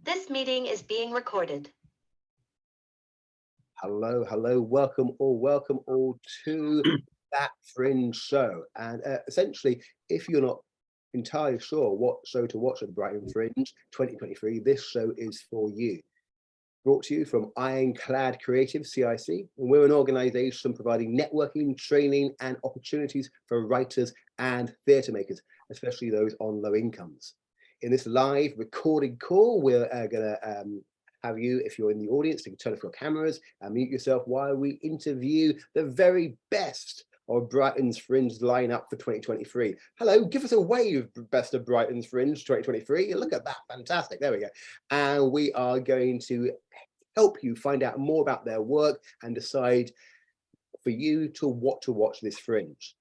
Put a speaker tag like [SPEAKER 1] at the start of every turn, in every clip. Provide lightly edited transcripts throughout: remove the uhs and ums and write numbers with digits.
[SPEAKER 1] This meeting is being recorded.
[SPEAKER 2] Hello, hello, welcome all to that Fringe show. And essentially, if you're not entirely sure what show to watch at the Brighton Fringe 2023, this show is for you. Brought to you from Ironclad Creative CIC, and we're an organisation providing networking, training and opportunities for writers and theatre makers, especially those on low incomes. In this live recorded call, we're going to have you, if you're in the audience, to turn off your cameras and mute yourself while we interview the very best of Brighton's Fringe lineup for 2023. Hello, give us a wave, best of Brighton's Fringe 2023. Look at that, fantastic, there we go. And we are going to help you find out more about their work and decide for you to what to watch this Fringe.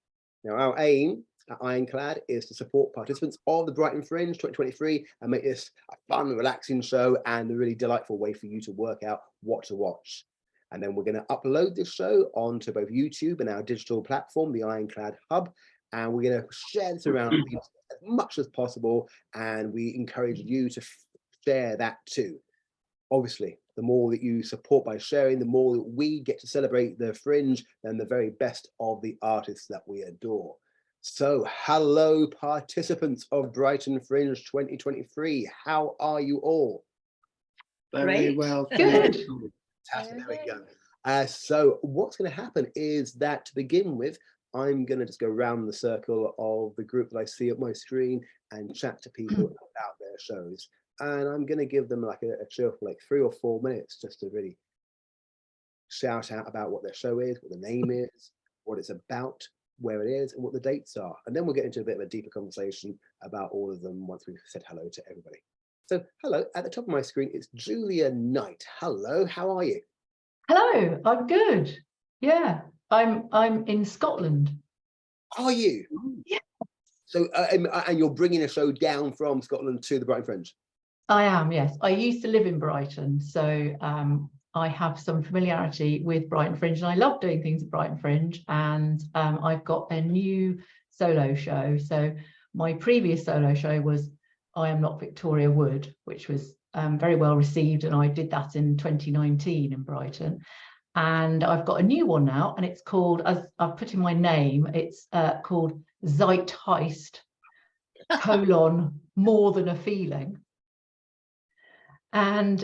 [SPEAKER 2] Now, our aim at Ironclad is to support participants of the Brighton Fringe 2023 and make this a fun, relaxing show and a really delightful way for you to work out what to watch. And then we're going to upload this show onto both YouTube and our digital platform, the Ironclad Hub, and we're going to share this around as much as possible, and we encourage you to share that too. Obviously, the more that you support by sharing, the more that we get to celebrate the Fringe and the very best of the artists that we adore. So, hello, participants of Brighton Fringe 2023. How are you all?
[SPEAKER 3] Very well.
[SPEAKER 1] Good.
[SPEAKER 2] Fantastic. There we go. So, what's going to happen is that to begin with, I'm going to just go around the circle of the group that I see at my screen and chat to people about their shows. And I'm going to give them like a chill for like 3 or 4 minutes just to really shout out about what their show is, what the name is, what it's about, where it is, and what the dates are. And then we'll get into a bit of a deeper conversation about all of them once we've said hello to everybody. So hello, at the top of my screen, it's Julia Knight. Hello, how are you?
[SPEAKER 3] Hello, I'm good. Yeah, I'm in Scotland.
[SPEAKER 2] Are you?
[SPEAKER 3] Yeah.
[SPEAKER 2] So, and you're bringing a show down from Scotland to the Brighton Fringe?
[SPEAKER 3] I am, yes. I used to live in Brighton, so I have some familiarity with Brighton Fringe, and I love doing things at Brighton Fringe. And I've got a new solo show. So my previous solo show was I Am Not Victoria Wood, which was very well received, and I did that in 2019 in Brighton. And I've got a new one now, and it's called, as I've put in my name, it's called Zeitgeist, More Than a Feeling. And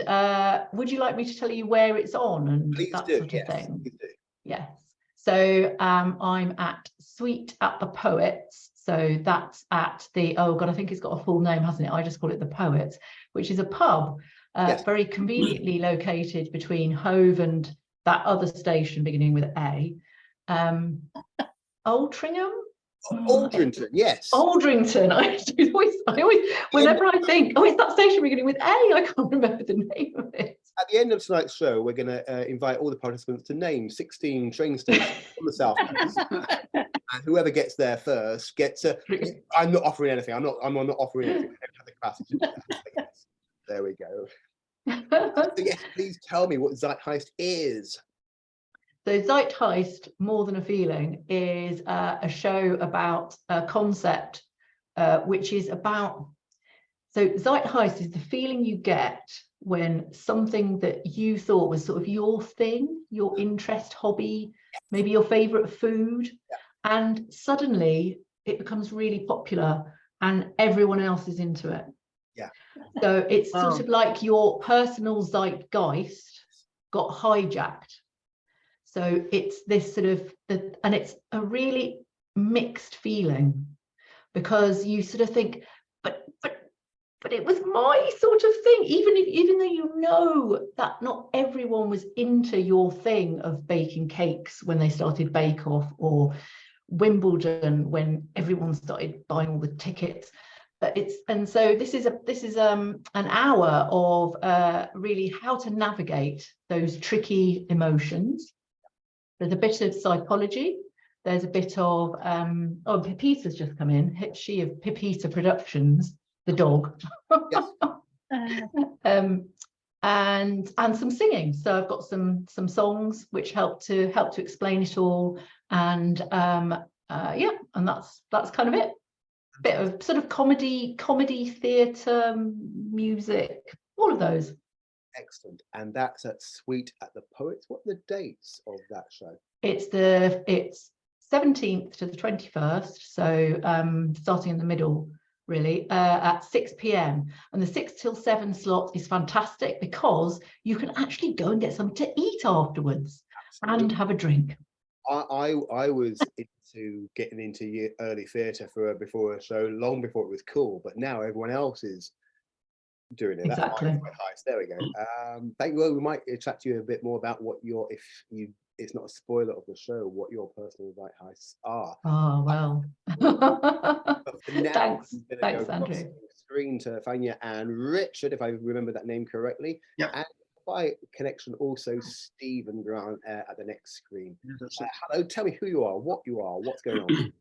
[SPEAKER 3] would you like me to tell you where it's on and
[SPEAKER 2] Please
[SPEAKER 3] that
[SPEAKER 2] do,
[SPEAKER 3] sort of
[SPEAKER 2] yes,
[SPEAKER 3] thing?
[SPEAKER 2] please do.
[SPEAKER 3] Yes. So I'm at Sweet at the Poets. So that's at the, oh God, I think it's got a full name, hasn't it? I just call it the Poets, which is a pub
[SPEAKER 2] Yes.
[SPEAKER 3] very conveniently located between Hove and that other station beginning with A. Aldringham?
[SPEAKER 2] Aldrington, yes.
[SPEAKER 3] Aldrington. I always, whenever I think, oh, it's that station beginning with A, I can't remember the name of it.
[SPEAKER 2] At the end of tonight's show, we're going to invite all the participants to name 16 train stations on the South Coast. And whoever gets there first gets a... I'm not offering anything. I'm not offering anything. I don't have the capacity to do that. Yes. There we go. So yes, please tell me what Zeitgeist is.
[SPEAKER 3] So Zeitgeist, More Than a Feeling, is a show about a concept which is about, so Zeitgeist is the feeling you get when something that you thought was sort of your thing, your interest, hobby, maybe your favorite food, and suddenly it becomes really popular and everyone else is into it.
[SPEAKER 2] Yeah.
[SPEAKER 3] So it's sort of like your personal zeitgeist got hijacked. So it's this sort of, and it's a really mixed feeling, because you sort of think, but it was my sort of thing, even though you know that not everyone was into your thing of baking cakes when they started Bake Off, or Wimbledon when everyone started buying all the tickets. But so this is an hour of really how to navigate those tricky emotions. There's a bit of psychology. There's a bit of, oh, Pepita's just come in. She of Pepita Productions, the dog.
[SPEAKER 2] Yes.
[SPEAKER 3] And some singing. So I've got some songs which help to explain it all. And yeah, and that's kind of it. Bit of sort of comedy theatre, music, All of those.
[SPEAKER 2] Excellent. And that's at Sweet at the Poets. What are the dates of that show?
[SPEAKER 3] It's 17th to the 21st, so starting in the middle, really, at 6 p.m. And the 6 till 7 slot is fantastic because you can actually go and get something to eat afterwards. Absolutely. And have a drink.
[SPEAKER 2] I was into getting into early theatre before a show, long before it was cool, but now everyone else is doing it.
[SPEAKER 3] Exactly.
[SPEAKER 2] That's my highest. There we go. Thank you. Well, we might chat to you a bit more about what it's not a spoiler of the show, what your personal right heists are.
[SPEAKER 3] Oh, well.
[SPEAKER 2] But for now,
[SPEAKER 3] Thanks, Andrew.
[SPEAKER 2] Screen to Fania and Richard, if I remember that name correctly.
[SPEAKER 4] Yeah.
[SPEAKER 2] And by connection, also Steve and Grant at the next screen. Hello, tell me who you are, what's going on?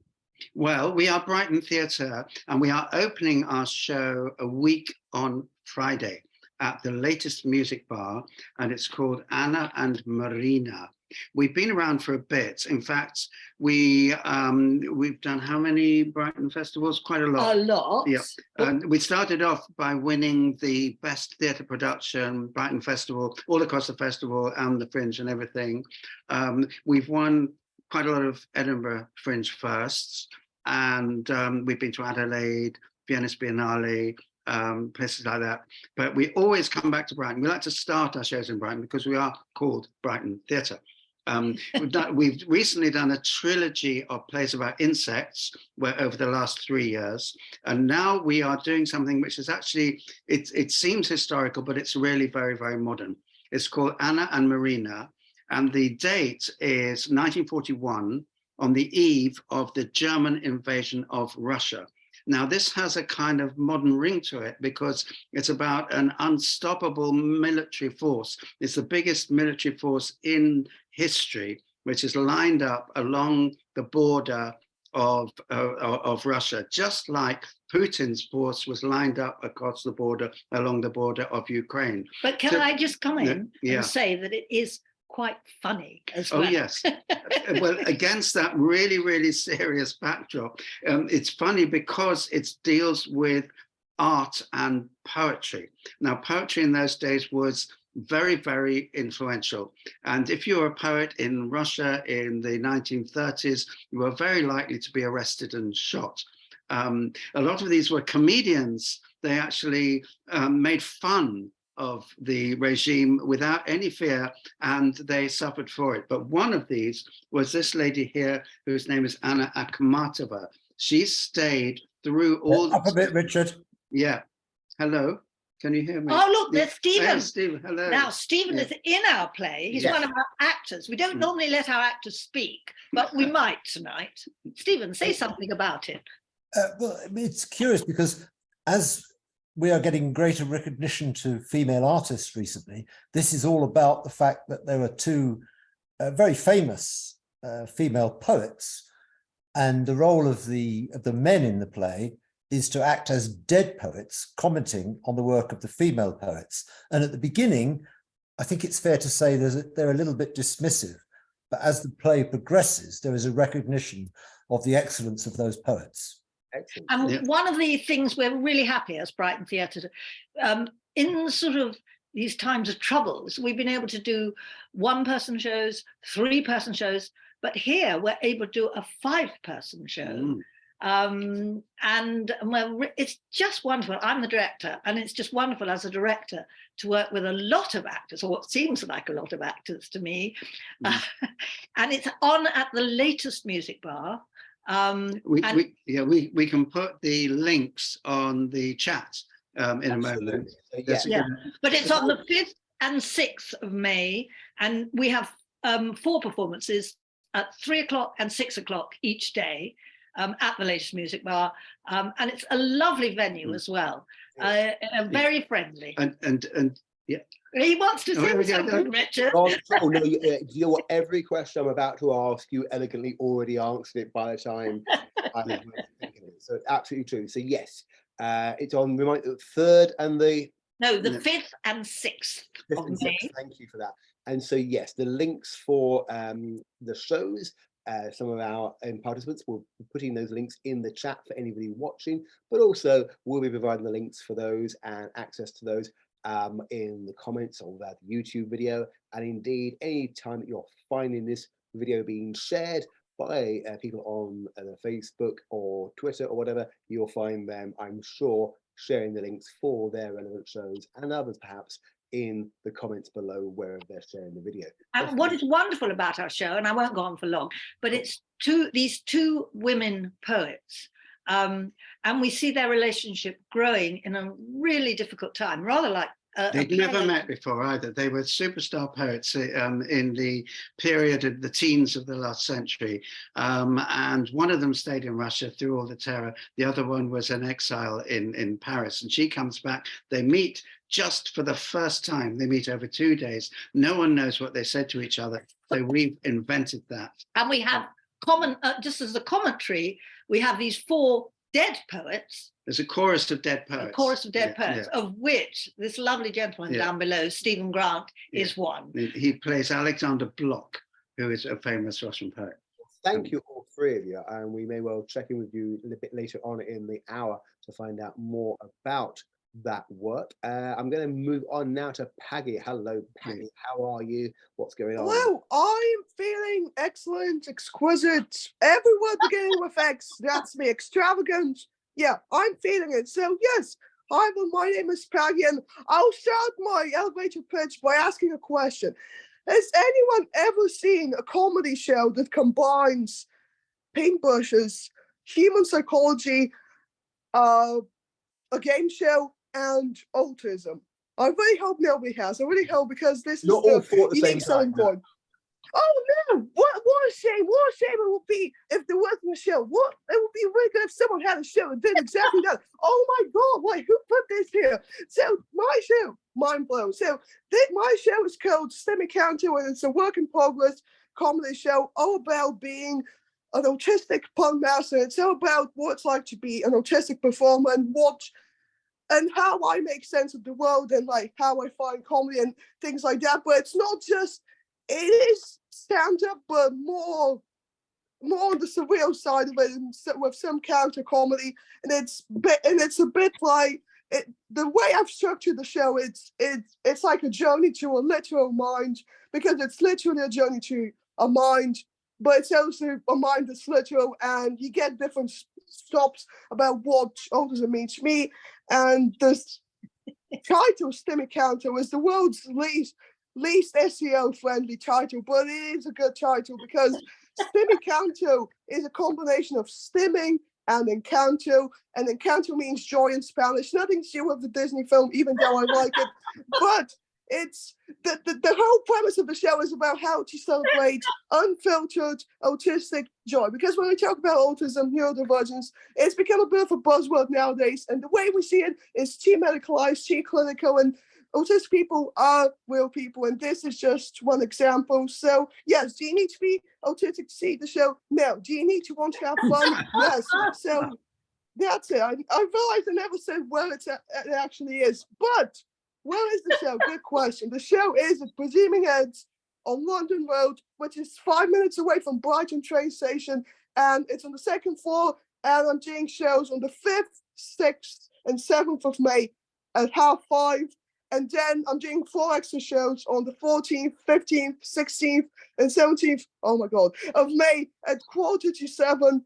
[SPEAKER 4] Well, we are Brighton Theatre, and we are opening our show a week on Friday at the latest music bar, and it's called Anna and Marina. We've been around for a bit. In fact, we've done how many Brighton festivals? Quite a lot.
[SPEAKER 5] A lot.
[SPEAKER 4] Yeah. And we started off by winning the best theatre production Brighton Festival, all across the festival and the Fringe and everything. We've won quite a lot of Edinburgh Fringe firsts, and we've been to Adelaide, Venice Biennale, places like that. But we always come back to Brighton. We like to start our shows in Brighton because we are called Brighton Theatre. We've recently done a trilogy of plays about insects over the last 3 years. And now we are doing something which is actually, it seems historical, but it's really very, very modern. It's called Anna and Marina. And the date is 1941, on the eve of the German invasion of Russia. Now, this has a kind of modern ring to it because it's about an unstoppable military force. It's the biggest military force in history, which is lined up along the border of Russia, just like Putin's force was lined up across the border, along the border of Ukraine.
[SPEAKER 5] But can I just come in
[SPEAKER 4] and
[SPEAKER 5] say that it is quite funny as well?
[SPEAKER 4] Oh, yes. Well, against that really, really serious backdrop, it's funny because it deals with art and poetry. Now, poetry in those days was very, very influential. And if you were a poet in Russia in the 1930s, you were very likely to be arrested and shot. A lot of these were comedians. They actually made fun of the regime without any fear, and they suffered for it. But one of these was this lady here, whose name is Anna Akhmatova. She stayed through all—
[SPEAKER 6] Up a bit, Richard.
[SPEAKER 4] Yeah. Hello, can you hear me?
[SPEAKER 5] Oh, look, there's Stephen.
[SPEAKER 4] Hey, Stephen, hello.
[SPEAKER 5] Now, Stephen is in our play. He's one of our actors. We don't normally let our actors speak, but we might tonight. Stephen, say something about it.
[SPEAKER 6] Well, it's curious because as we are getting greater recognition to female artists recently, this is all about the fact that there are two very famous female poets, and the role of the men in the play is to act as dead poets, commenting on the work of the female poets. And at the beginning, I think it's fair to say they're a little bit dismissive, but as the play progresses, there is a recognition of the excellence of those poets.
[SPEAKER 2] Excellent.
[SPEAKER 5] And one of the things we're really happy as Brighton Theatre, in sort of these times of troubles, we've been able to do 1-person shows, 3-person shows, but here we're able to do a 5-person show. And well, it's just wonderful. I'm the director, and it's just wonderful as a director to work with a lot of actors, or what seems like a lot of actors to me. And it's on at the latest music bar.
[SPEAKER 4] We can put the links on the chat in a moment.
[SPEAKER 5] But it's on the 5th and 6th of May, and we have 4 performances at 3 o'clock and 6 o'clock each day at the latest music bar, and it's a lovely venue as well, very friendly.
[SPEAKER 4] And
[SPEAKER 5] he wants to say something, Richard.
[SPEAKER 2] No, you know what? Every question I'm about to ask, you elegantly already answered it by the time I was thinking it. So it's absolutely true. So yes, it's on the 3rd and the—
[SPEAKER 5] No, the 5th and 6th of May.
[SPEAKER 2] Thank you for that. And so yes, the links for the shows, some of our participants will be putting those links in the chat for anybody watching, but also we'll be providing the links for those and access to those in the comments of that YouTube video. And indeed, any time that you're finding this video being shared by people on Facebook or Twitter or whatever, you'll find them, I'm sure, sharing the links for their relevant shows and others perhaps in the comments below wherever they're sharing the video.
[SPEAKER 5] And what is wonderful about our show, and I won't go on for long, but it's these two women poets, and we see their relationship growing in a really difficult time, rather like
[SPEAKER 4] they'd never met before either. They were superstar poets in the period of the teens of the last century. And one of them stayed in Russia through all the terror. The other one was in exile in Paris. And she comes back. They meet just for the first time. They meet over 2 days. No one knows what they said to each other. So we've invented that.
[SPEAKER 5] And we have just as a commentary, we have these 4 dead poets.
[SPEAKER 4] There's a chorus of dead poets.
[SPEAKER 5] A chorus of dead poets, of which this lovely gentleman down below, Stephen Grant, is one.
[SPEAKER 4] He plays Alexander Blok, who is a famous Russian poet.
[SPEAKER 2] Thank you, all 3 of you. And we may well check in with you a little bit later on in the hour to find out more about that work. I'm going to move on now to Paggy. Hello, Paggy. How are you? What's going on?
[SPEAKER 7] Hello, I'm feeling excellent, exquisite. Every word beginning with X, that's me, extravagant. Yeah, I'm feeling it. So yes, hi, my name is Paggy, and I'll start my elevator pitch by asking a question. Has anyone ever seen a comedy show that combines paintbrushes, human psychology, a game show, and autism? I really hope nobody has. I really hope, because this is
[SPEAKER 2] Not all 4 at the same
[SPEAKER 7] unique selling
[SPEAKER 2] time.
[SPEAKER 7] point. Oh no! What a shame! What a shame it would be if there wasn't a show. What it would be really good if someone had a show and did exactly that. Oh my God! Wait, who put this here? So my show, mind blown. So my show is called Stimmy Counter, and it's a work in progress comedy show all about being an autistic punk master. It's all about what it's like to be an autistic performer and how I make sense of the world and like how I find comedy and things like that. But it's not just. It is stand-up, but more on the surreal side of it, with some counter comedy, and it's a bit like the way I've structured the show. It's like a journey to a literal mind, because it's literally a journey to a mind, but it's also a mind that's literal, and you get different stops about what autism means to me. And this title, Stimmy Counter, is the world's least SEO friendly title, but it is a good title because Stimmy Counter is a combination of stimming and encanto, and encanto means joy in Spanish. Nothing to do with the Disney film, even though I like it, but it's the whole premise of the show is about how to celebrate unfiltered autistic joy, because when we talk about autism, neurodivergence, it's become a bit of a buzzword nowadays, and the way we see it is too medicalized, too clinical, and autistic people are real people, and this is just one example. So yes, do you need to be autistic to see the show? No. Do you need to want to have fun? Yes. So that's it. I realized I never said where it actually is, but where is the show? Good question. The show is at Presuming Heads on London Road, which is 5 minutes away from Brighton train station, and it's on the 2nd floor, and I'm doing shows on the 5th, 6th, and 7th of May at 5:30. And then I'm doing 4 extra shows on the 14th, 15th, 16th, and 17th, oh my God, of May at 6:45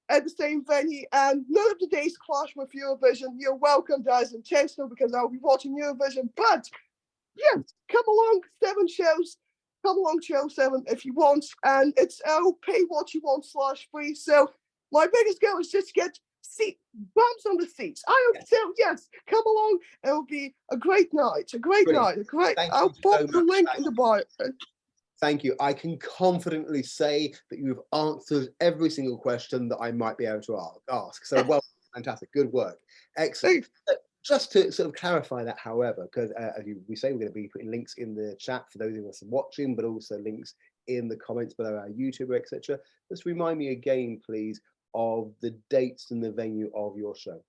[SPEAKER 7] at the same venue. And none of the days clash with Eurovision. You're welcome, guys, intentional, because I'll be watching Eurovision. But yes, come along, 7 shows. Come along, show 7 if you want. And it's pay what you want /free. So my biggest goal is just to get bumps on the seats. So yes, come along. It'll be a great night. I'll pop the link in the bio.
[SPEAKER 2] Thank you. I can confidently say that you've answered every single question that I might be able to ask. So well, fantastic, good work, excellent. Just to sort of clarify that, however, because as we say, we're going to be putting links in the chat for those of us watching, but also links in the comments below our YouTube, etc. Just remind me again, please, of the dates and the venue of your show.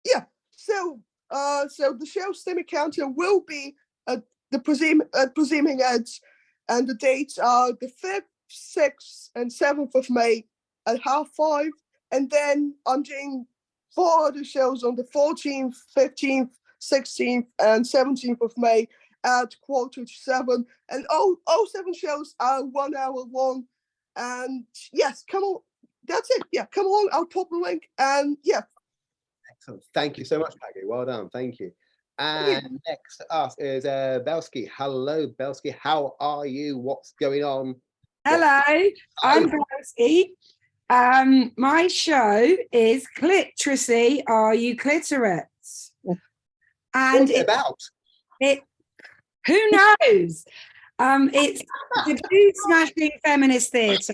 [SPEAKER 7] Yeah, so the show Stimmy Counter will be at the Presuming Heads, and the dates are the 5th, 6th, and 7th of May at 5:30, and then I'm doing 4 other shows on the 14th, 15th, 16th and 17th of May at 6:45, and all 7 shows are 1 hour long. And yes, come on, that's it. Yeah, come along, I'll pop the link, and yeah.
[SPEAKER 2] Excellent. Thank you so much, Maggie. Well done. Thank you. And next up is Belsky. Hello, Belsky. How are you? What's going on?
[SPEAKER 8] Hello, I'm Belsky. My show is Cliteracy, Are You Clitoris? And
[SPEAKER 2] What's it about?
[SPEAKER 8] Who knows? It's debut smashing feminist theatre.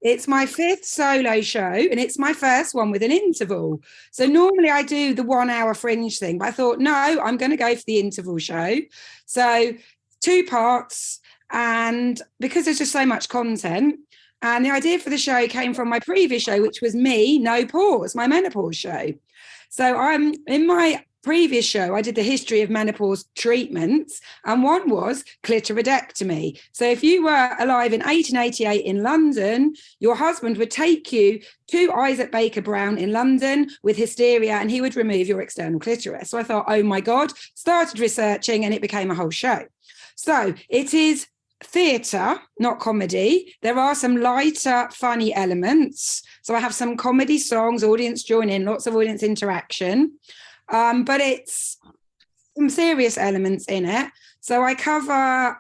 [SPEAKER 8] It's my 5th solo show, and it's my first one with an interval. So normally I do the 1 hour Fringe thing, but I thought, no, I'm going to go for the interval show. So 2 parts, and because there's just so much content, and the idea for the show came from my previous show, which was Me, No Pause, my menopause show. So I'm in my previous show, I did the history of menopause treatments, and one was clitoridectomy. So if you were alive in 1888 in London, your husband would take you to Isaac Baker Brown in London with hysteria, and he would remove your external clitoris. So I thought, oh my God, started researching, and it became a whole show. So it is theatre, not comedy. There are some lighter, funny elements. So I have some comedy songs, audience join in, lots of audience interaction. But it's some elements in it. So I cover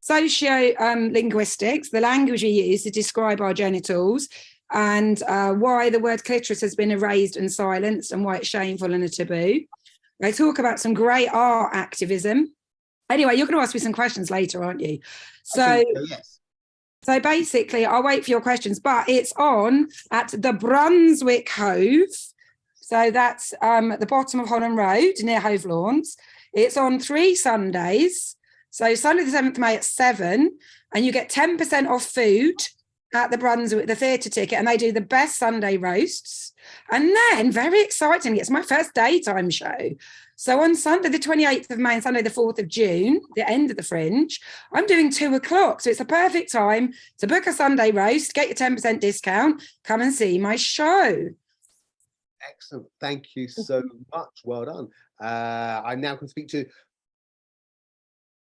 [SPEAKER 8] socio-linguistics, the language we use to describe our genitals, and why the word clitoris has been erased and silenced, and why it's shameful and a taboo. I talk about some great art activism. Anyway, you're going to ask me some questions later, aren't you? So,
[SPEAKER 2] yes.
[SPEAKER 8] So basically, I'll wait for your questions, but it's on at the Brunswick Hove. So that's at the bottom of Holland Road near Hove Lawns. It's on 3 Sundays. So Sunday the 7th of May at 7, and you get 10% off food at the Brunswick, the theatre ticket, and they do the best Sunday roasts. And then, very exciting, it's my first daytime show. So on Sunday the 28th of May and Sunday the 4th of June, the end of the Fringe, I'm doing 2 o'clock. So it's a perfect time to book a Sunday roast, get your 10% discount, come and see my show.
[SPEAKER 2] Excellent. Thank you so much. Well done. I now can speak to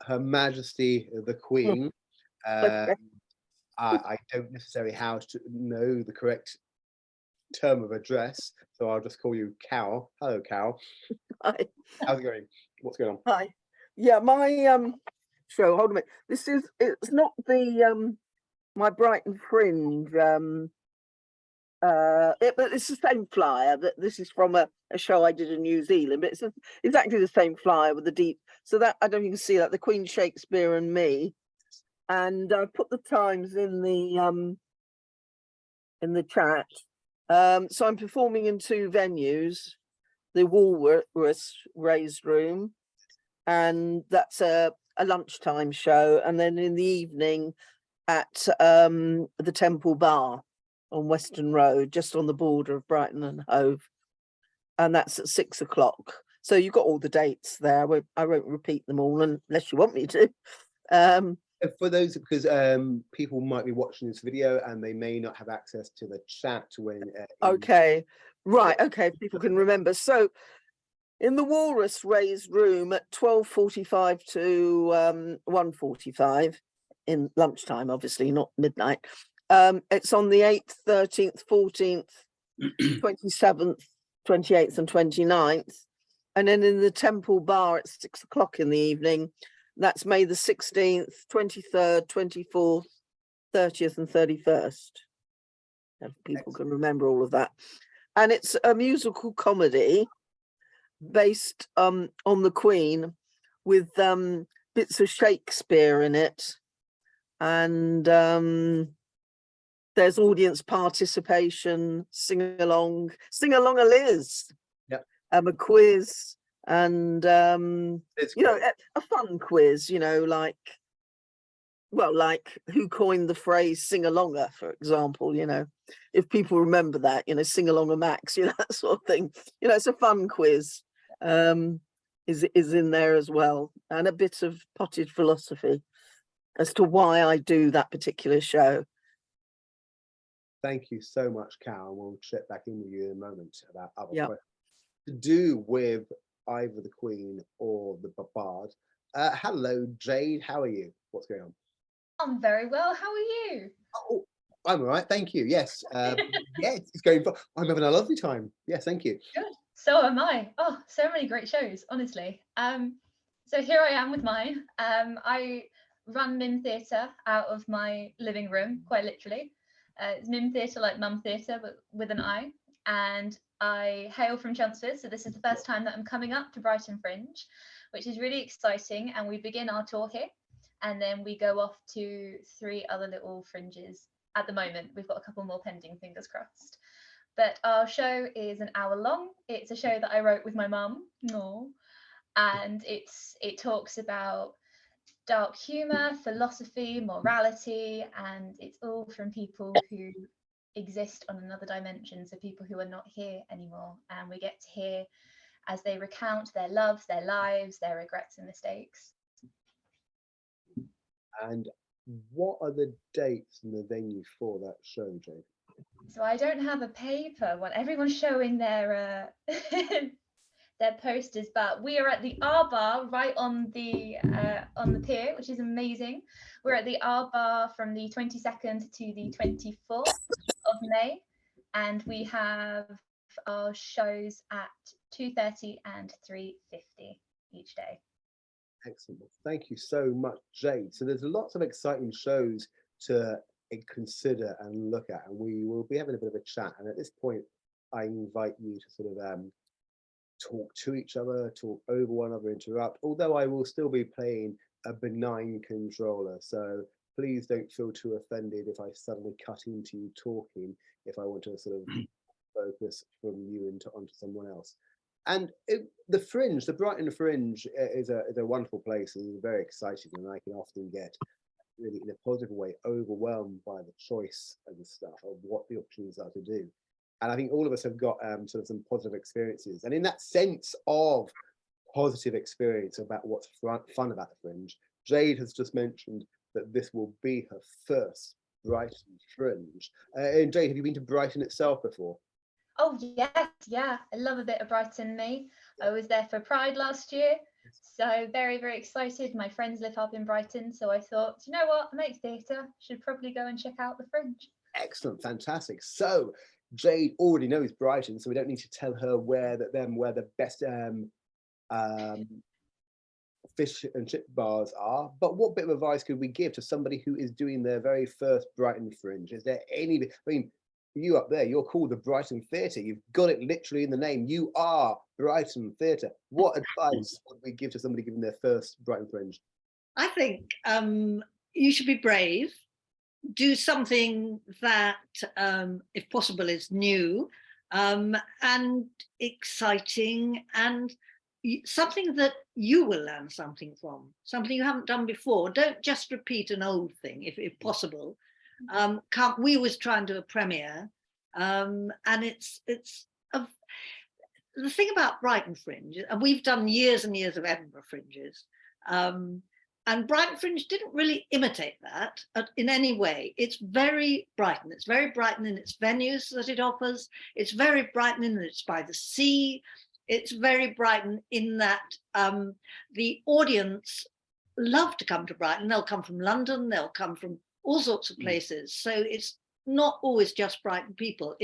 [SPEAKER 2] Her Majesty the Queen. I don't necessarily know the correct term of address, so I'll just call you Cal. Hello, Cal.
[SPEAKER 7] Hi.
[SPEAKER 2] How's it going? What's going on?
[SPEAKER 7] Hi. Yeah, my show, hold on a minute. It's not the my Brighton Fringe but it's the same flyer. That this is from a show I did in New Zealand, but it's exactly the same flyer with the deep. So that I don't know if you can see that, the Queen, Shakespeare and Me, and I put the times in the chat. So I'm performing in 2 venues, the Walrus Raised Room, and that's a lunchtime show, and then in the evening at the Temple Bar on Western Road, just on the border of Brighton and Hove, and that's at 6 o'clock. So you've got all the dates there. I won't repeat them all unless you want me to.
[SPEAKER 2] For those, because people might be watching this video and they may not have access to the chat when.
[SPEAKER 7] Okay, right. Okay, people can remember. So in the Walrus Raised Room at 12:45 to 1:45 in lunchtime, obviously not midnight. It's on the 8th, 13th, 14th, 27th, 28th and 29th. And then in the Temple Bar at 6 o'clock in the evening, that's May the 16th, 23rd, 24th, 30th and 31st. If people can remember all of that. And it's a musical comedy based on the Queen, with bits of Shakespeare in it. And there's audience participation, sing along a Liz, a quiz, and you know, a fun quiz, you know, like who coined the phrase sing alonger, for example, you know, if people remember that, you know, sing along a Max, you know, that sort of thing. You know, it's a fun quiz, is in there as well, and a bit of potted philosophy as to why I do that particular show.
[SPEAKER 2] Thank you so much, Cal. We'll check back in with you in a moment about other
[SPEAKER 7] Yeah.
[SPEAKER 2] questions to do with either the Queen or the Bard. Hello, Jade. How are you? What's going on?
[SPEAKER 9] I'm very well. How are you?
[SPEAKER 2] Oh, I'm all right. Thank you. Yes. Yeah, it's going. I'm having a lovely time. Yes, thank you.
[SPEAKER 9] Good. So am I. Oh, so many great shows, honestly. So here I am with mine. I run Mim Theatre out of my living room, quite literally. It's Mim Theatre like Mum Theatre, but with an I. And I hail from Chelmsford, so this is the first time that I'm coming up to Brighton Fringe, which is really exciting. And we begin our tour here, and then we go off to 3 other little fringes. At the moment, we've got a couple more pending, fingers crossed. But our show is an hour long. It's a show that I wrote with my mum. No. And it talks about dark humor, philosophy, morality, and it's all from people who exist on another dimension, so people who are not here anymore. And we get to hear as they recount their loves, their lives, their regrets and mistakes.
[SPEAKER 2] And what are the dates and the venue for that show, Jade?
[SPEAKER 9] So I don't have a paper. Well, everyone's showing their their posters, but we are at the R Bar right on the pier, which is amazing. We're at the R Bar from the 22nd to the 24th of May, and we have our shows at 2:30 and 3:50 each day.
[SPEAKER 2] Excellent. Well, thank you so much, Jade. So there's lots of exciting shows to consider and look at, and we will be having a bit of a chat. And at this point, I invite you to sort of talk to each other, talk over one another, interrupt, although I will still be playing a benign controller. So please don't feel too offended if I suddenly cut into you talking, if I want to sort of focus from you onto someone else. And the Fringe, the Brighton Fringe is a wonderful place, and it's very exciting, and I can often get really, in a positive way, overwhelmed by the choice and stuff of what the options are to do. And I think all of us have got sort of some positive experiences. And in that sense of positive experience about what's fun about the Fringe, Jade has just mentioned that this will be her first Brighton Fringe. And Jade, have you been to Brighton itself before?
[SPEAKER 9] Oh yes, yeah, I love a bit of Brighton, me. I was there for Pride last year, so very, very excited. My friends live up in Brighton, so I thought, you know what, I make theatre, should probably go and check out the Fringe.
[SPEAKER 2] Excellent, fantastic. So Jade already knows Brighton, so we don't need to tell her where the best fish and chip bars are. But what bit of advice could we give to somebody who is doing their very first Brighton Fringe? Is there any? I mean, you up there, you're called the Brighton Theatre. You've got it literally in the name. You are Brighton Theatre. What advice would we give to somebody giving their first Brighton Fringe?
[SPEAKER 5] I think you should be brave. Do something that, if possible, is new and exciting, and something that you will learn something from, something you haven't done before. Don't just repeat an old thing, if possible. We always try and do a premiere, and it's the thing about Brighton Fringe, and we've done years and years of Edinburgh Fringes, and Brighton Fringe didn't really imitate that in any way. It's very Brighton. It's very Brighton in its venues that it offers. It's very Brighton in that it's by the sea. It's very Brighton in that the audience love to come to Brighton. They'll come from London. They'll come from all sorts of places. So it's not always just Brighton people.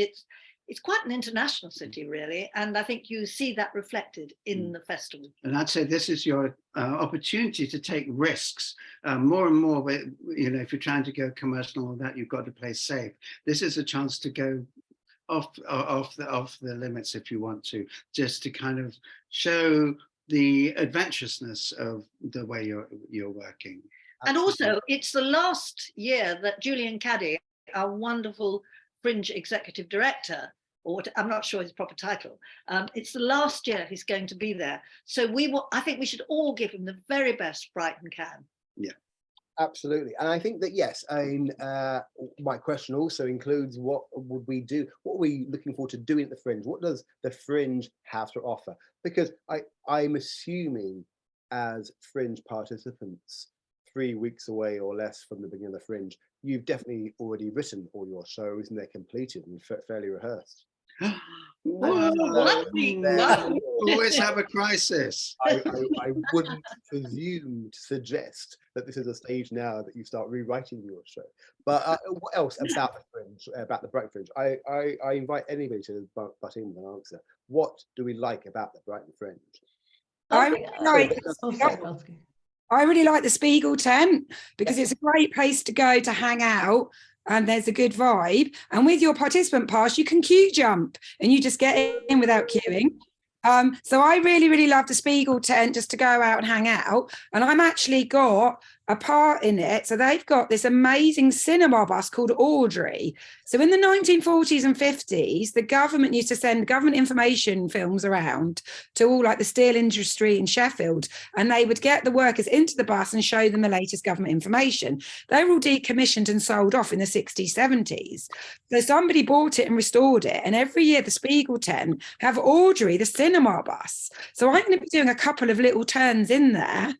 [SPEAKER 5] It's quite an international city, really. And I think you see that reflected in the festival.
[SPEAKER 4] And I'd say this is your opportunity to take risks more and more. You know, if you're trying to go commercial or that, you've got to play safe. This is a chance to go off the limits, if you want to, just to kind of show the adventurousness of the way you're working.
[SPEAKER 5] And also, it's the last year that Julian Caddy, our wonderful Fringe executive director, or I'm not sure his proper title, it's the last year he's going to be there. So I think we should all give him the very best Brighton can.
[SPEAKER 2] Yeah, absolutely. And I think that, yes, my question also includes what would we do? What are we looking forward to doing at the Fringe? What does the Fringe have to offer? Because I'm assuming as Fringe participants, 3 weeks away or less from the beginning of the Fringe, you've definitely already written all your shows and they're completed and fairly rehearsed.
[SPEAKER 4] Whoa,
[SPEAKER 5] Lovely,
[SPEAKER 2] there
[SPEAKER 5] lovely.
[SPEAKER 2] we
[SPEAKER 4] always have a crisis.
[SPEAKER 2] I wouldn't presume to suggest that this is a stage now that you start rewriting your show. But what else about the Fringe, about the Brighton Fringe? I invite anybody to butt in with an answer. What do we like about the Brighton Fringe?
[SPEAKER 8] I
[SPEAKER 3] think-
[SPEAKER 8] really like,
[SPEAKER 3] Oh, sorry, Kelsey.
[SPEAKER 8] I really like the Spiegel tent because it's a great place to go to hang out and there's a good vibe. And with your participant pass, you can queue jump and you just get in without queuing. So I really, really love the Spiegel tent just to go out and hang out. And I'm actually got a part in it. So they've got this amazing cinema bus called Audrey. So in the 1940s and 50s, the government used to send government information films around to all like the steel industry in Sheffield, and they would get the workers into the bus and show them the latest government information. They were all decommissioned and sold off in the 60s, 70s. So somebody bought it and restored it. And every year the Spiegel tent have Audrey, the cinema bus. So I'm going to be doing a couple of little turns in there.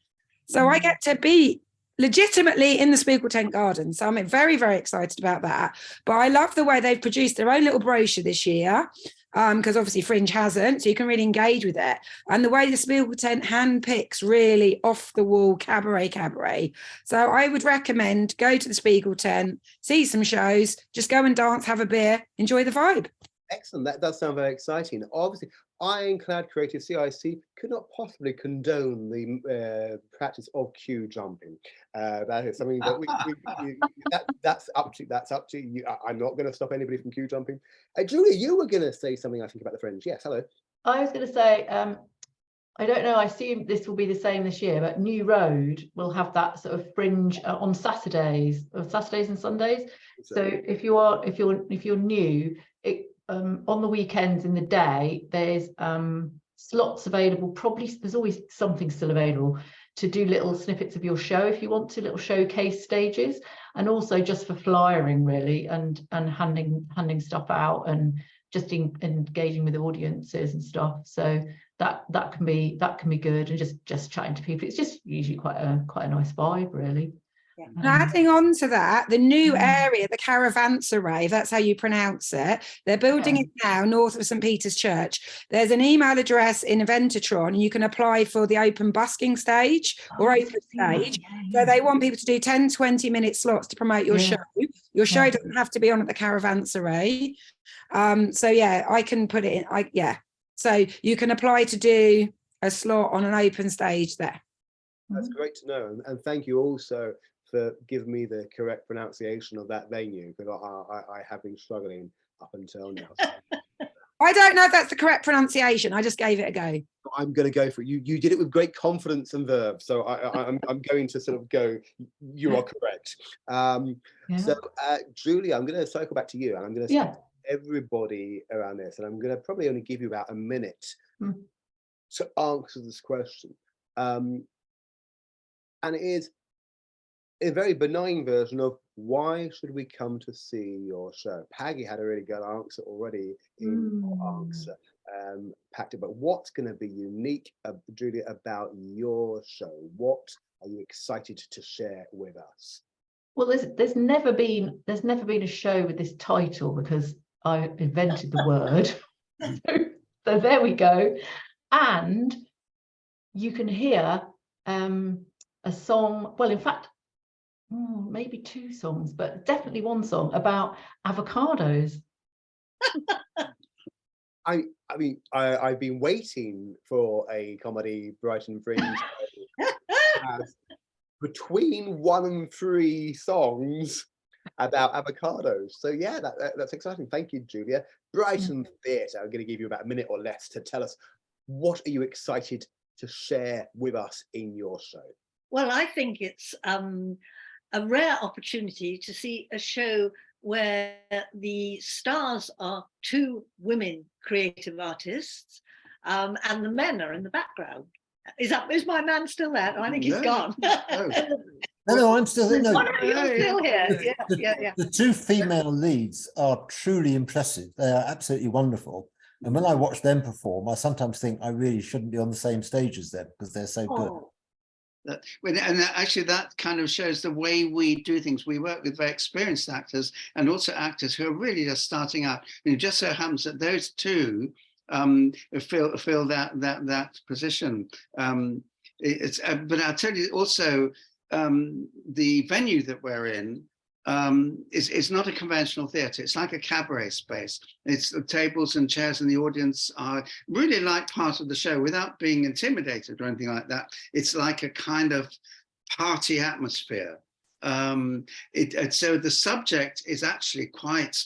[SPEAKER 8] So I get to be legitimately in the Spiegel tent garden. So I'm very, very excited about that. But I love the way they've produced their own little brochure this year, because obviously Fringe hasn't, so you can really engage with it. And the way the Spiegel tent handpicks really off the wall cabaret. So I would recommend go to the Spiegel tent, see some shows, just go and dance, have a beer, enjoy the vibe.
[SPEAKER 2] Excellent. That does sound very exciting. Obviously, Ironclad Creative CIC could not possibly condone the practice of queue jumping. That is something that that's up to you. I'm not going to stop anybody from queue jumping. Julia, you were going to say something, I think, about the Fringe. Yes, hello.
[SPEAKER 3] I was going to say, I don't know, I assume this will be the same this year, but New Road will have that sort of Fringe on Saturdays and Sundays. So if you're new, on the weekends in the day, there's slots available. Probably there's always something still available to do little snippets of your show if you want to, little showcase stages, and also just for flyering really, and handing stuff out and just engaging with audiences and stuff. So that can be good, and just chatting to people. It's just usually quite a nice vibe really.
[SPEAKER 8] Yeah. Adding on to that, the new area, the Caravanserai, if that's how you pronounce it, they're building it now north of St. Peter's Church. There's an email address in Eventatron, and you can apply for the open busking stage or open stage. So they want people to do 10, 20-minute slots to promote your show. Your show doesn't have to be on at the Caravanserai. So yeah, I can put it in. So you can apply to do a slot on an open stage there.
[SPEAKER 2] That's great to know, and thank you also for giving me the correct pronunciation of that venue, because I have been struggling up until now.
[SPEAKER 8] I don't know if that's the correct pronunciation. I just gave it a go.
[SPEAKER 2] I'm going to go for it. You did it with great confidence and verve, so I'm going to sort of go. You are correct. So Julia, I'm going to cycle back to you, and I'm going to speak to everybody around this, and I'm going to probably only give you about a minute to answer this question. And it is a very benign version of why should we come to see your show? Paggy had a really good answer already in your answer, packed it. But what's going to be unique, Julia, about your show? What are you excited to share with us?
[SPEAKER 3] Well, there's never been a show with this title because I invented the word. So there we go. And you can hear a song, well, in fact, maybe two songs, but definitely one song about avocados.
[SPEAKER 2] I mean, I've been waiting for a comedy Brighton Fringe between 1 and 3 songs about avocados. So yeah, that's exciting. Thank you, Julia. Brighton Theatre, I'm going to give you about a minute or less to tell us, what are you excited to share with us in your show?
[SPEAKER 5] Well, I think it's a rare opportunity to see a show where the stars are 2 women creative artists, and the men are in the background. Is my man still there? I think he's gone.
[SPEAKER 6] No, I'm still here. No,
[SPEAKER 5] You're still here.
[SPEAKER 6] The 2 female leads are truly impressive. They are absolutely wonderful. And when I watch them perform, I sometimes think I really shouldn't be on the same stage as them because they're so good.
[SPEAKER 4] And actually that kind of shows the way we do things. We work with very experienced actors and also actors who are really just starting out. And it just so happens that those two fill that position. But I'll tell you also, the venue that we're in is not a conventional theatre. It's like a cabaret space. It's the tables and chairs, and the audience are really like part of the show without being intimidated or anything like that. It's like a kind of party atmosphere. So the subject is actually quite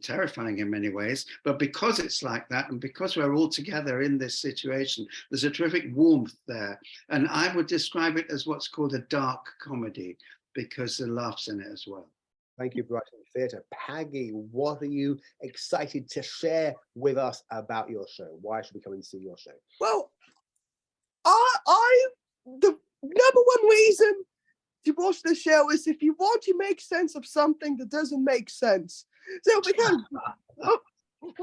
[SPEAKER 4] terrifying in many ways, but because it's like that, and because we're all together in this situation, there's a terrific warmth there. And I would describe it as what's called a dark comedy, because there are laughs in it as well.
[SPEAKER 2] Thank you, Brighton Theatre. Paggy, what are you excited to share with us about your show? Why should we come and see your show?
[SPEAKER 7] Well, the number one reason to watch the show is if you want to make sense of something that doesn't make sense. So because when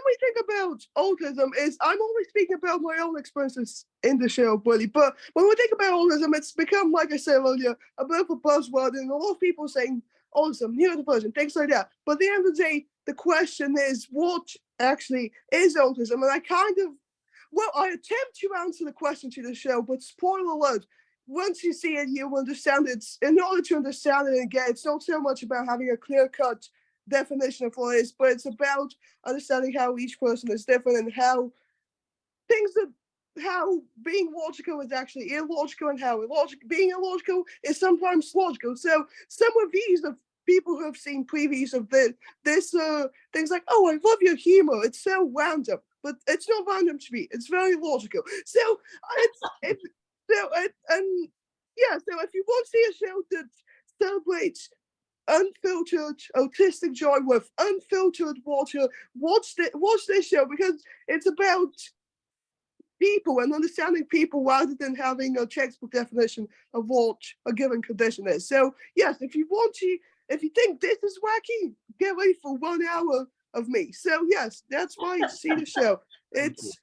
[SPEAKER 7] we think about autism, I'm always speaking about my own experiences in the show, Bully. But when we think about autism, it's become, like I said earlier, a bit of a buzzword, and a lot of people saying autism, neurodivergent, things like that. But at the end of the day, the question is, what actually is autism? And I attempt to answer the question to the show, but spoiler alert, once you see it, you understand it. In order to understand it again, it's not so much about having a clear-cut definition of what it is, but it's about understanding how each person is different and how being logical is actually illogical, and how being illogical is sometimes logical. So some reviews of people who have seen previews of this things like, "Oh, I love your humor. It's so random," but it's not random to me. It's very logical. So so if you want to see a show that celebrates unfiltered autistic joy with unfiltered water, watch this show, because it's about people and understanding people rather than having a textbook definition of what a given condition is. So yes, if you think this is wacky, get ready for 1 hour of me. So yes, that's why you see the show. It's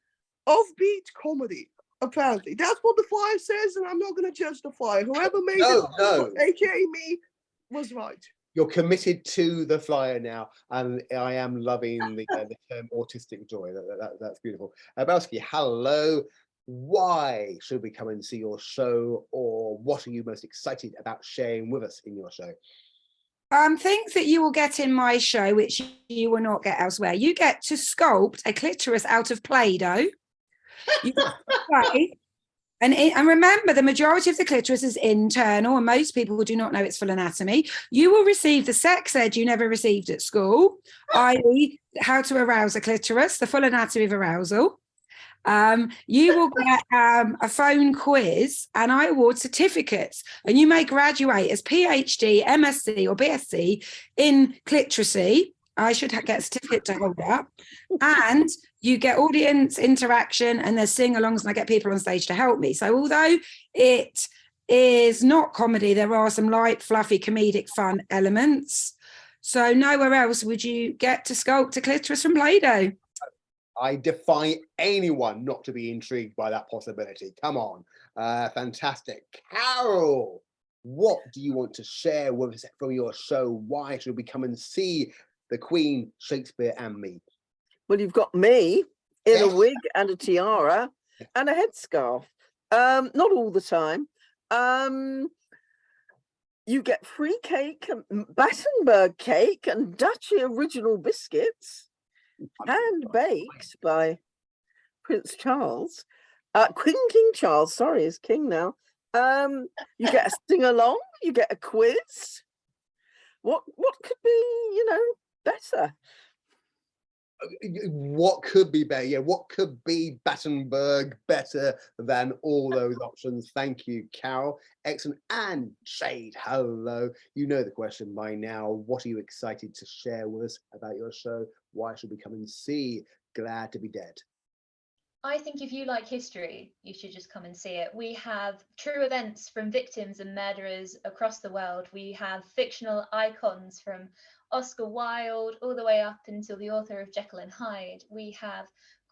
[SPEAKER 7] offbeat comedy. Apparently, that's what the flyer says, and I'm not going to judge the flyer. Whoever made it, aka me, was right.
[SPEAKER 2] You're committed to the flyer now, and I am loving the term autistic joy. That's beautiful. Belsky, hello. Why should we come and see your show, or what are you most excited about sharing with us in your show?
[SPEAKER 8] Things that you will get in my show, which you will not get elsewhere. You get to sculpt a clitoris out of Play-Doh. You get to play, and remember, the majority of the clitoris is internal, and most people do not know its full anatomy. You will receive the sex ed you never received at school, i.e. how to arouse a clitoris, the full anatomy of arousal. You will get a phone quiz, and I award certificates, and you may graduate as PhD, MSc or BSc in cliteracy. I should get a certificate to hold up. And you get audience interaction, and there's sing-alongs, and I get people on stage to help me. So although it is not comedy, there are some light, fluffy, comedic fun elements. So nowhere else would you get to sculpt a clitoris from Play-Doh.
[SPEAKER 2] I defy anyone not to be intrigued by that possibility. Come on. Fantastic. Carol, what do you want to share with us from your show? Why should we come and see the Queen, Shakespeare and me?
[SPEAKER 7] Well, you've got me in a wig and a tiara and a headscarf. Not all the time. You get free cake, Battenberg cake and Duchy original biscuits, hand baked by Prince Charles. King Charles, sorry, is king now. You get a sing-along, you get a quiz. What could be, better?
[SPEAKER 2] What could be better? Yeah, what could be Battenberg better than all those options? Thank you, Carol. Excellent. And Shade, hello. You know the question by now. What are you excited to share with us about your show? Why should we come and see Glad to be Dead?
[SPEAKER 9] I think if you like history, you should just come and see it. We have true events from victims and murderers across the world. We have fictional icons from Oscar Wilde all the way up until the author of Jekyll and Hyde. We have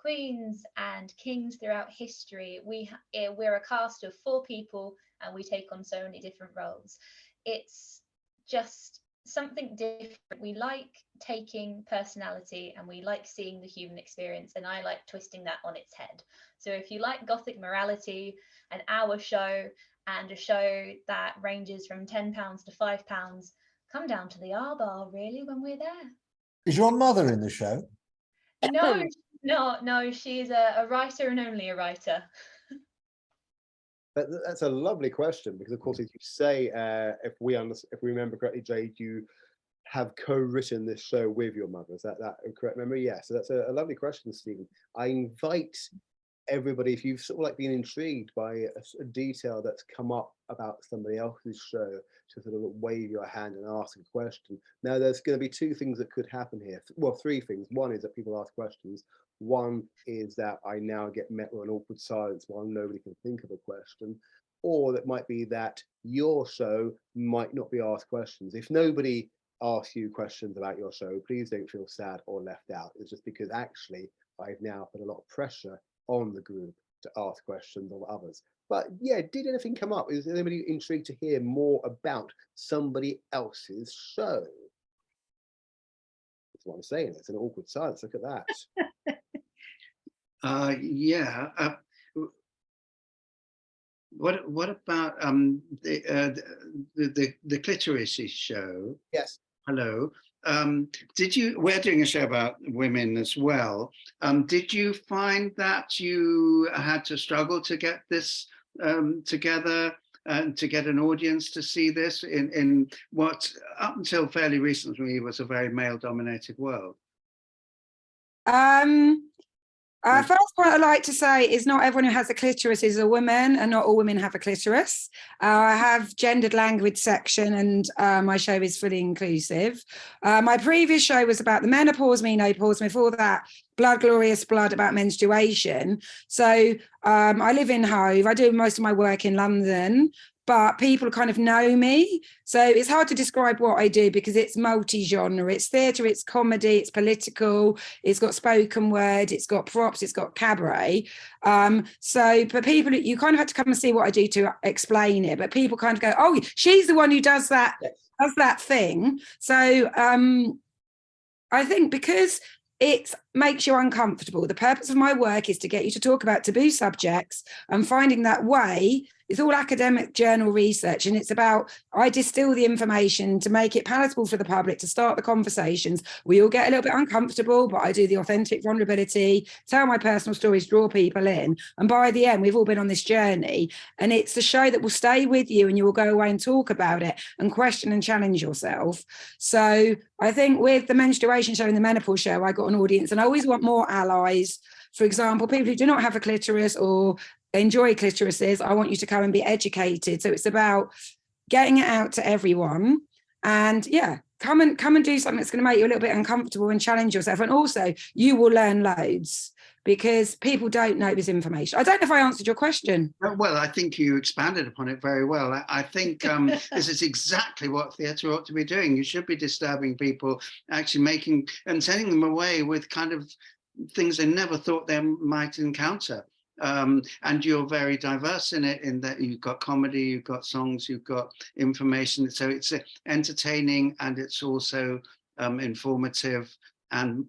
[SPEAKER 9] queens and kings throughout history. We're a cast of 4 people and we take on so many different roles. It's just something different. We like taking personality and we like seeing the human experience, and I like twisting that on its head. So if you like gothic morality, an hour show and a show that ranges from £10 to £5, come down to the R Bar really when we're there.
[SPEAKER 6] Is your mother in the show?
[SPEAKER 9] No, no, she's a writer and only a writer.
[SPEAKER 2] That's a lovely question, because of course, as you say, if we remember correctly, Jade, you have co-written this show with your mother. Is that a correct memory? Yeah. So that's a lovely question, Stephen. I invite everybody, if you've sort of like been intrigued by a detail that's come up about somebody else's show, to sort of wave your hand and ask a question. Now, there's going to be 2 things that could happen here. Well, 3 things. One is that people ask questions. One is that I now get met with an awkward silence while nobody can think of a question. Or that might be that your show might not be asked questions. If nobody asks you questions about your show, please don't feel sad or left out. It's just because actually I've now put a lot of pressure on the group to ask questions of others. But yeah, did anything come up? Is anybody intrigued to hear more about somebody else's show? That's what I'm saying. It's an awkward silence. Look at that.
[SPEAKER 4] Yeah. What about the clitoris show?
[SPEAKER 2] Yes.
[SPEAKER 4] Hello. We're doing a show about women as well. Did you find that you had to struggle to get this together and to get an audience to see this in what up until fairly recently was a very male-dominated world?
[SPEAKER 8] First point I'd like to say is not everyone who has a clitoris is a woman, and not all women have a clitoris. I have gendered language section, and my show is fully inclusive. My previous show was about the menopause, menopause, and before that, Blood, Glorious Blood, about menstruation. So I live in Hove. I do most of my work in London, but people kind of know me. So it's hard to describe what I do because it's multi-genre. It's theatre, it's comedy, it's political, it's got spoken word, it's got props, it's got cabaret. But people, you kind of have to come and see what I do to explain it. But people kind of go, oh, she's the one who does that, thing. So I think because it makes you uncomfortable, the purpose of my work is to get you to talk about taboo subjects, and finding that way is all academic journal research, and it's about, I distill the information to make it palatable for the public, to start the conversations. We all get a little bit uncomfortable, but I do the authentic vulnerability, tell my personal stories, draw people in, and by the end we've all been on this journey, and it's the show that will stay with you, and you will go away and talk about it and question and challenge yourself. So I think with the menstruation show and the menopause show, I got an audience, and I always want more allies. For example, people who do not have a clitoris or enjoy clitorises, I want you to come and be educated. So it's about getting it out to everyone, and yeah, come and do something that's going to make you a little bit uncomfortable and challenge yourself. And also you will learn loads because people don't know this information. I don't know if I answered your question.
[SPEAKER 4] Well, I think you expanded upon it very well. I think this is exactly what theatre ought to be doing. You should be disturbing people, actually making and sending them away with kind of things they never thought they might encounter. And you're very diverse in it, in that you've got comedy, you've got songs, you've got information. So it's entertaining, and it's also informative and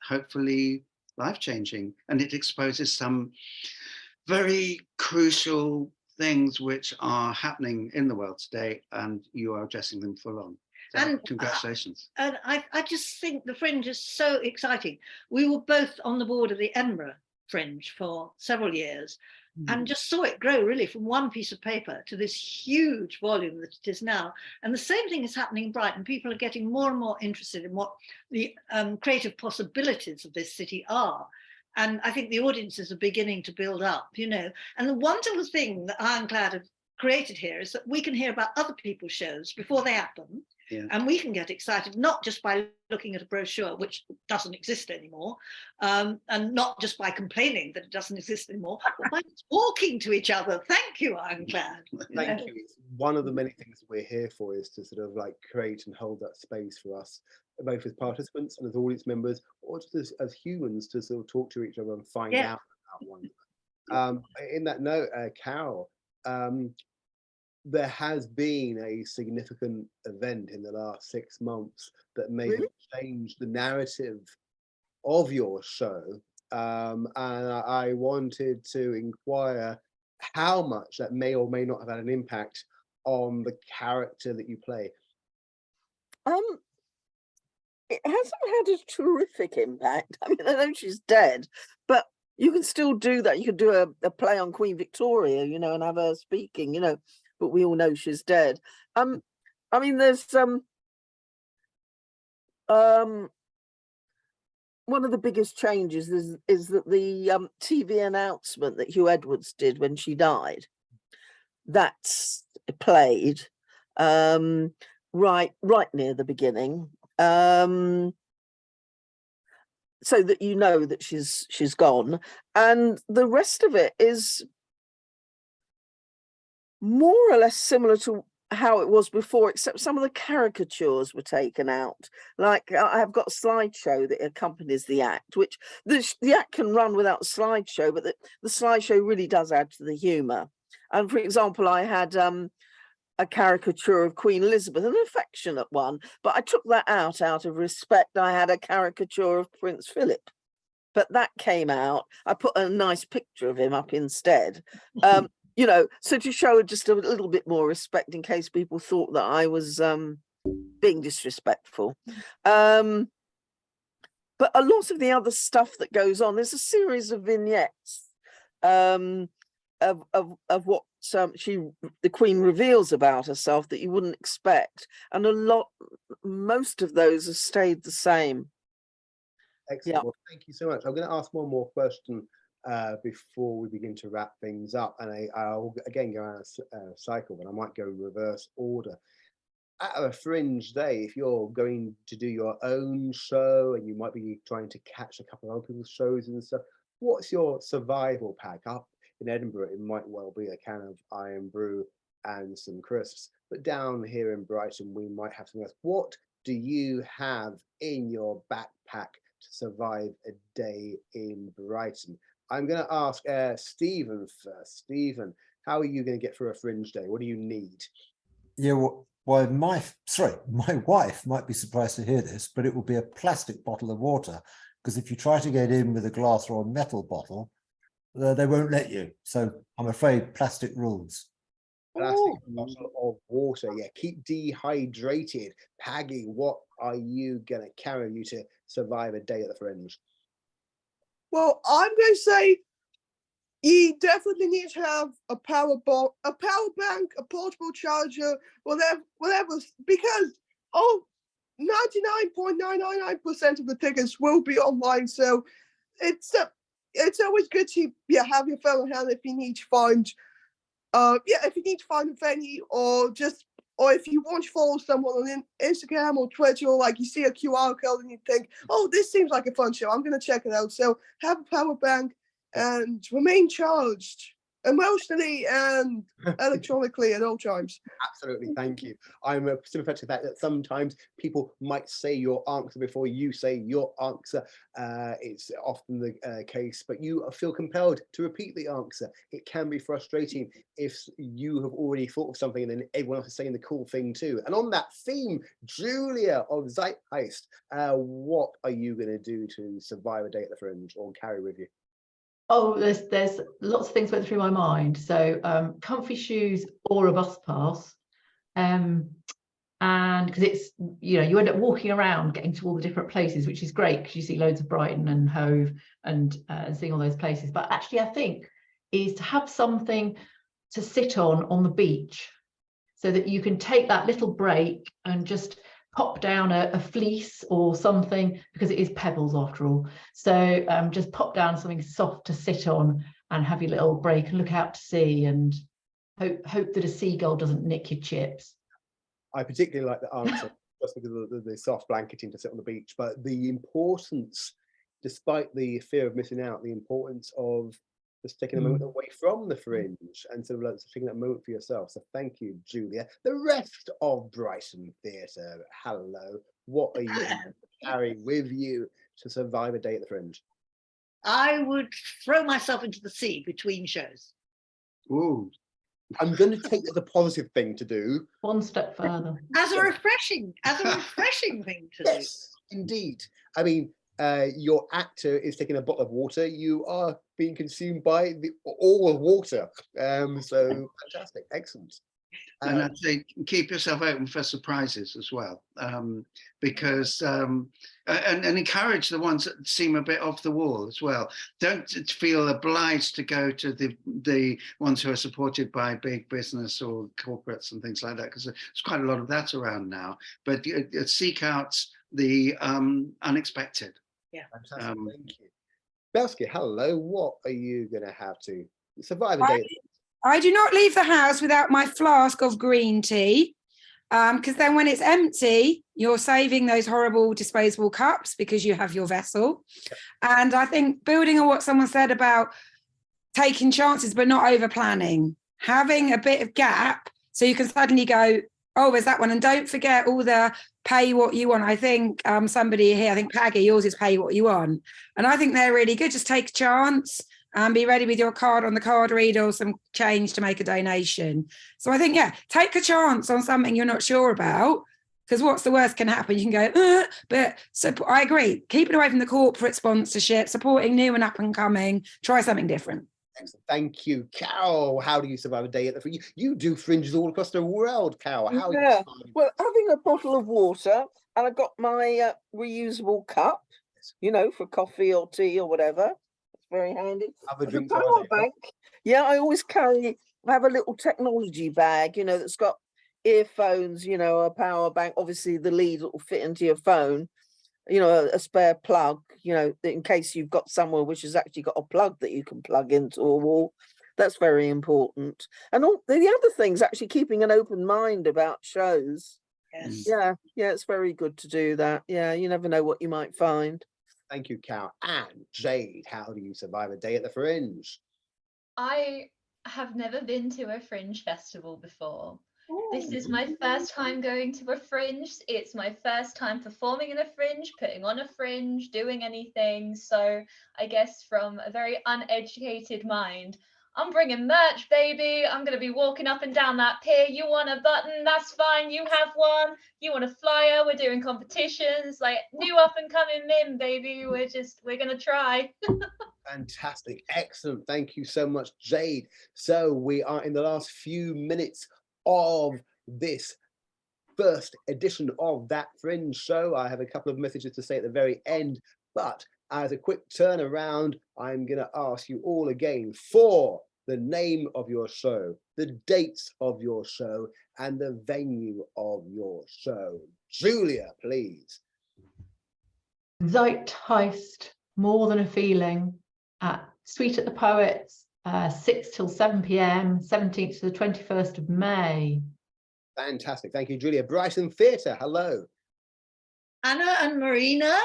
[SPEAKER 4] hopefully life-changing. And it exposes some very crucial things which are happening in the world today, and you are addressing them full on. So
[SPEAKER 5] And
[SPEAKER 4] congratulations.
[SPEAKER 5] And I just think the Fringe is so exciting. We were both on the board of the Edinburgh Fringe for several years, and just saw it grow really from one piece of paper to this huge volume that it is now. And the same thing is happening in Brighton. People are getting more and more interested in what the creative possibilities of this city are. And I think the audiences are beginning to build up, you know. And the wonderful thing that Ironclad have created here is that we can hear about other people's shows before they happen.
[SPEAKER 4] Yeah.
[SPEAKER 5] And we can get excited, not just by looking at a brochure, which doesn't exist anymore, and not just by complaining that it doesn't exist anymore, but by talking to each other. Thank you, Ironclad.
[SPEAKER 2] Thank you. It's one of the many things that we're here for, is to sort of like create and hold that space for us, both as participants and as audience members, or just as humans, to sort of talk to each other and find out about one another. In that note, Carol, there has been a significant event in the last 6 months that may have changed the narrative of your show. And I wanted to inquire how much that may or may not have had an impact on the character that you play.
[SPEAKER 7] It hasn't had a terrific impact. I mean, I know she's dead, but you can still do that. You could do a play on Queen Victoria, you know, and have her speaking, you know, but we all know she's dead. I mean, there's one of the biggest changes is that the TV announcement that Hugh Edwards did when she died, that's played right near the beginning, so that you know that she's gone, and the rest of it is more or less similar to how it was before, except some of the caricatures were taken out. Like, I have got a slideshow that accompanies the act, which the act can run without a slideshow, but the slideshow really does add to the humour. And for example, I had a caricature of Queen Elizabeth, an affectionate one, but I took that out of respect. I had a caricature of Prince Philip, but that came out. I put a nice picture of him up instead. You know, so to show just a little bit more respect in case people thought that I was being disrespectful. But a lot of the other stuff that goes on, there's a series of vignettes of what the Queen reveals about herself that you wouldn't expect, and most of those have stayed the same.
[SPEAKER 2] Excellent. Well, thank you so much. I'm going to ask one more question before we begin to wrap things up, and I'll again go around a cycle, but I might go reverse order. At a Fringe day, if you're going to do your own show and you might be trying to catch a couple of other people's shows and stuff, what's your survival pack? Up in Edinburgh, it might well be a can of Iron Brew and some crisps, but down here in Brighton, we might have something else. What do you have in your backpack to survive a day in Brighton? I'm going to ask Stephen first. Stephen, how are you going to get through a Fringe day? What do you need?
[SPEAKER 6] Yeah, well, my wife might be surprised to hear this, but it will be a plastic bottle of water, because if you try to get in with a glass or a metal bottle, they won't let you. So I'm afraid plastic rules.
[SPEAKER 2] Plastic bottle of water. Yeah, keep dehydrated. Paggy, what are you going to carry you to survive a day at the Fringe?
[SPEAKER 7] Well, I'm going to say you definitely need to have a power bank, a portable charger, whatever, because 99.999% of the tickets will be online. So it's always good to have your phone on hand if you need to find a venue, or if you want to follow someone on Instagram or Twitter, or like you see a QR code and you think, oh, this seems like a fun show, I'm going to check it out. So have a power bank and remain charged emotionally and electronically at all times.
[SPEAKER 2] Absolutely, thank you. I'm sympathetic to the fact that sometimes people might say your answer before you say your answer. It's often the case, but you feel compelled to repeat the answer. It can be frustrating if you have already thought of something and then everyone else is saying the cool thing too. And on that theme, Julia of Zeitgeist, what are you going to do to survive a day at the Fringe or carry with you?
[SPEAKER 3] Oh, there's lots of things went through my mind. So comfy shoes or a bus pass, and because it's, you know, you end up walking around getting to all the different places, which is great because you see loads of Brighton and Hove and seeing all those places. But actually, I think is to have something to sit on the beach, so that you can take that little break and just pop down a fleece or something, because it is pebbles after all. So just pop down something soft to sit on and have your little break and look out to sea and Hope that a seagull doesn't nick your chips.
[SPEAKER 2] I particularly like the answer just because of the soft blanketing to sit on the beach, but the importance, despite the fear of missing out, the importance of just taking a moment away from the fringe and sort of like taking that moment for yourself. So thank you, Julia. The rest of Brighton Theatre, hello. What are you going to carry with you to survive a day at the fringe?
[SPEAKER 5] I would throw myself into the sea between shows.
[SPEAKER 4] Ooh.
[SPEAKER 2] I'm going to take it as a positive thing to do.
[SPEAKER 3] One step further.
[SPEAKER 5] As a refreshing thing to do.
[SPEAKER 2] Yes, indeed. I mean, your actor is taking a bottle of water. You are being consumed by all of water. So fantastic, excellent.
[SPEAKER 4] And I'd say keep yourself open for surprises as well, because and encourage the ones that seem a bit off the wall as well. Don't feel obliged to go to the ones who are supported by big business or corporates and things like that, because there's quite a lot of that around now. But seek out the unexpected.
[SPEAKER 5] Yeah,
[SPEAKER 2] fantastic. Thank you, Belsky. Hello. What are you going to have to survive a day?
[SPEAKER 8] I do not leave the house without my flask of green tea, because then when it's empty, you're saving those horrible disposable cups because you have your vessel. And I think building on what someone said about taking chances but not over planning, having a bit of gap so you can suddenly go, oh, there's that one. And don't forget all the pay what you want. I think somebody here, I think Paggy, yours is pay what you want. And I think they're really good. Just take a chance. And be ready with your card on the card reader or some change to make a donation. So I think, yeah, take a chance on something you're not sure about, because what's the worst can happen? You can go, but so I agree. Keeping away from the corporate sponsorship, supporting new and up and coming, try something different.
[SPEAKER 2] Excellent. Thank you, Carol. How do you survive a day at the fringe? You do fringes all across the world, Carol. How
[SPEAKER 7] Yeah, well, having a bottle of water, and I've got my reusable cup, you know, for coffee or tea or whatever. Very handy. The power bank. Yeah, I always have a little technology bag, you know, that's got earphones, you know, a power bank, obviously the lead that will fit into your phone, you know, a spare plug, you know, in case you've got somewhere which has actually got a plug that you can plug into a wall. That's very important. And all the other things, actually keeping an open mind about shows.
[SPEAKER 5] Yes.
[SPEAKER 7] Yeah, it's very good to do that. Yeah, you never know what you might find.
[SPEAKER 2] Thank you, Carol. And Jade, how do you survive a day at the fringe?
[SPEAKER 9] I have never been to a fringe festival before. This is my first time going to a fringe. It's my first time performing in a fringe, putting on a fringe, doing anything. So I guess from a very uneducated mind, I'm bringing merch, baby. I'm going to be walking up and down that pier. You want a button? That's fine. You have one. You want a flyer? We're doing competitions, like new up and coming mim, baby. We're going to try.
[SPEAKER 2] Fantastic. Excellent. Thank you so much, Jade. So we are in the last few minutes of this first edition of That Fringe Show. I have a couple of messages to say at the very end, but as a quick turnaround, I'm going to ask you all again for the name of your show, the dates of your show, and the venue of your show. Julia, please.
[SPEAKER 3] Zeitgeist, More Than a Feeling, at Suite at the Poets, 6 till 7 p.m, 17th to the 21st of May.
[SPEAKER 2] Fantastic. Thank you, Julia. Brighton Theatre, hello.
[SPEAKER 5] Anna and Marina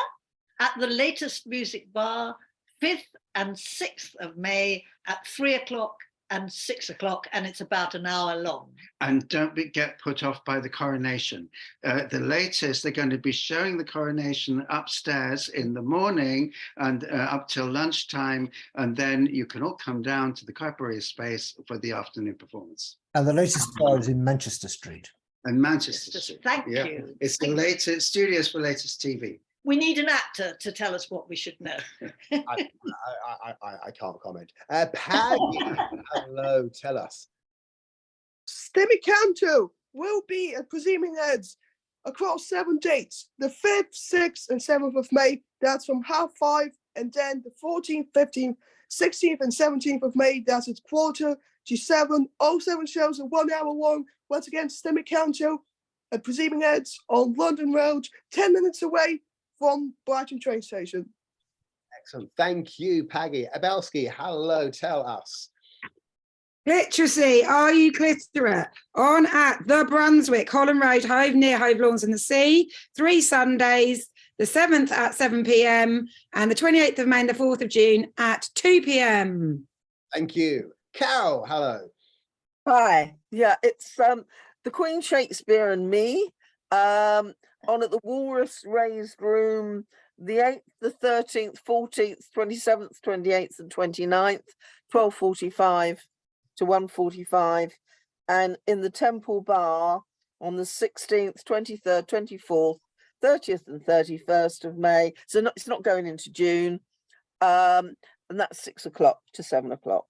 [SPEAKER 5] at the Latest Music Bar, 5th and 6th of May at 3 o'clock and 6 o'clock, and it's about an hour long.
[SPEAKER 4] And don't get put off by the coronation. The latest, they're going to be showing the coronation upstairs in the morning and up till lunchtime, and then you can all come down to the Cabaret space for the afternoon performance.
[SPEAKER 6] And the latest bar is in Manchester Street.
[SPEAKER 4] And Manchester Street.
[SPEAKER 5] Thank you.
[SPEAKER 4] It's the latest studios for latest TV.
[SPEAKER 5] We need an actor to tell us what we should know.
[SPEAKER 2] I can't comment. Paddy, hello, tell us.
[SPEAKER 7] Stemmy Canto will be at Presuming Heads across 7 dates. The 5th, 6th, and 7th of May. That's from 5:30, and then the 14th, 15th, 16th, and 17th of May. That's at 6:45. All 7 shows are 1 hour long. Once again, Stemmy Canto at Presuming Heads on London Road, 10 minutes away from Brighton train station.
[SPEAKER 2] Excellent. Thank you, Paggy. Abelski, hello, tell us.
[SPEAKER 8] Literacy, are you cliterate? On at the Brunswick, Holland Road, Hove, near Hove Lawns and the Sea, 3 Sundays, the 7th at 7 p.m. and the 28th of May and the 4th of June at 2 p.m.
[SPEAKER 2] Thank you. Carol, hello.
[SPEAKER 7] Hi. Yeah, it's the Queen Shakespeare and me on at the Walrus Raised Room, the 8th, the 13th, 14th, 27th, 28th and 29th, 12:45 to 1:45, and in the Temple Bar on the 16th, 23rd, 24th, 30th and 31st of May. So it's not going into June. And that's 6 o'clock to 7 o'clock.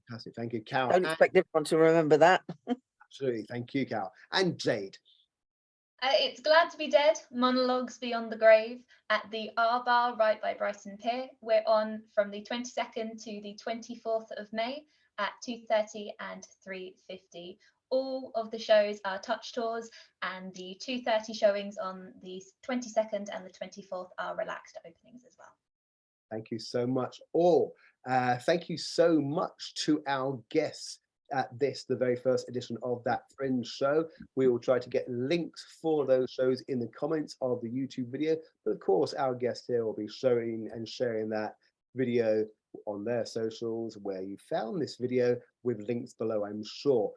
[SPEAKER 2] Fantastic. Thank you, Carol.
[SPEAKER 7] Don't expect everyone to remember that.
[SPEAKER 2] Absolutely. Thank you, Carol. And Jade.
[SPEAKER 9] It's Glad to Be Dead, Monologues Beyond the Grave at the R Bar right by Brighton Pier. We're on from the 22nd to the 24th of May at 2:30 and 3:50. All of the shows are touch tours, and the 2:30 showings on the 22nd and the 24th are relaxed openings as well.
[SPEAKER 2] Thank you so much, all. Thank you so much to our guests at this, the very first edition of That Fringe Show. We will try to get links for those shows in the comments of the YouTube video. But of course, our guests here will be showing and sharing that video on their socials where you found this video, with links below, I'm sure.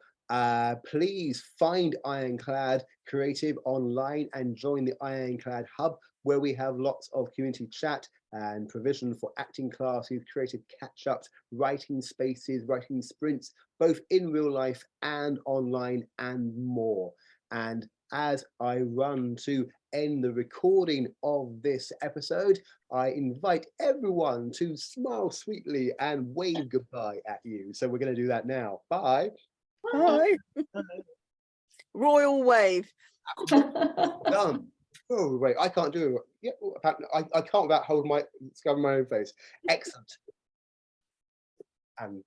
[SPEAKER 2] Please find Ironclad Creative online and join the Ironclad Hub, where we have lots of community chat and provision for acting classes, creative catch-ups, writing spaces, writing sprints, both in real life and online, and more. And as I run to end the recording of this episode, I invite everyone to smile sweetly and wave goodbye at you. So we're going to do that now. Bye.
[SPEAKER 7] Bye. Royal wave.
[SPEAKER 2] Done. Oh wait, I can't do it. Yeah, apparently I can't without holding my discovering my own face. Excellent. And